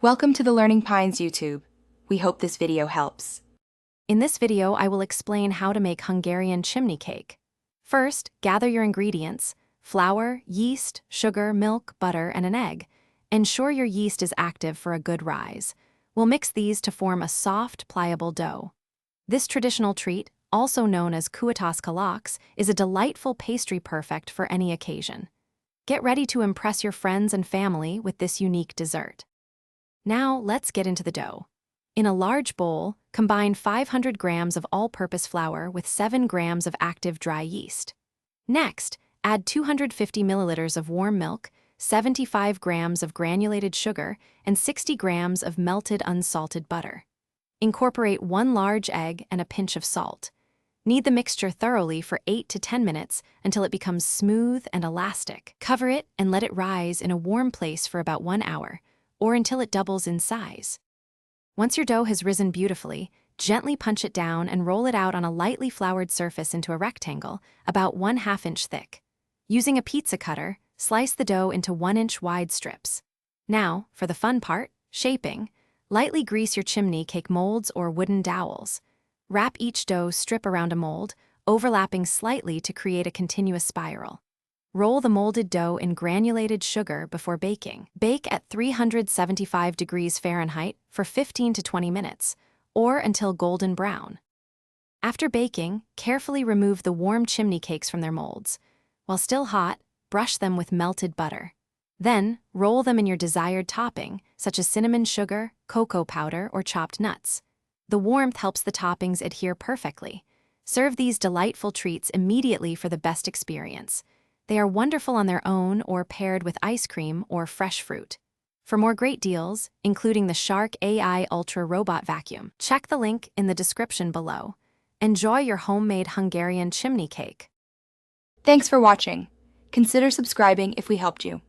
Welcome to the Learning Pines YouTube. We hope this video helps. In this video, I will explain how to make Hungarian chimney cake. First, gather your ingredients: flour, yeast, sugar, milk, butter, and an egg. Ensure your yeast is active for a good rise. We'll mix these to form a soft, pliable dough. This traditional treat, also known as Kürtös Kalács, is a delightful pastry perfect for any occasion. Get ready to impress your friends and family with this unique dessert. Now, let's get into the dough. In a large bowl, combine 500 grams of all-purpose flour with 7 grams of active dry yeast. Next, add 250 milliliters of warm milk, 75 grams of granulated sugar, and 60 grams of melted unsalted butter. Incorporate 1 large egg and a pinch of salt. Knead the mixture thoroughly for 8 to 10 minutes until it becomes smooth and elastic. Cover it and let it rise in a warm place for about 1 hour, or until it doubles in size. Once your dough has risen beautifully, gently punch it down and roll it out on a lightly floured surface into a rectangle, about 1/2 inch thick. Using a pizza cutter, slice the dough into 1-inch wide strips. Now, for the fun part, shaping. Lightly grease your chimney cake molds or wooden dowels. Wrap each dough strip around a mold, overlapping slightly to create a continuous spiral. Roll the molded dough in granulated sugar before baking. Bake at 375 degrees Fahrenheit for 15 to 20 minutes, or until golden brown. After baking, carefully remove the warm chimney cakes from their molds. While still hot, brush them with melted butter. Then, roll them in your desired topping, such as cinnamon sugar, cocoa powder, or chopped nuts. The warmth helps the toppings adhere perfectly. Serve these delightful treats immediately for the best experience. They are wonderful on their own or paired with ice cream or fresh fruit. For more great deals, including the Shark AI Ultra Robot Vacuum, check the link in the description below. Enjoy your homemade Hungarian chimney cake. Thanks for watching. Consider subscribing if we helped you.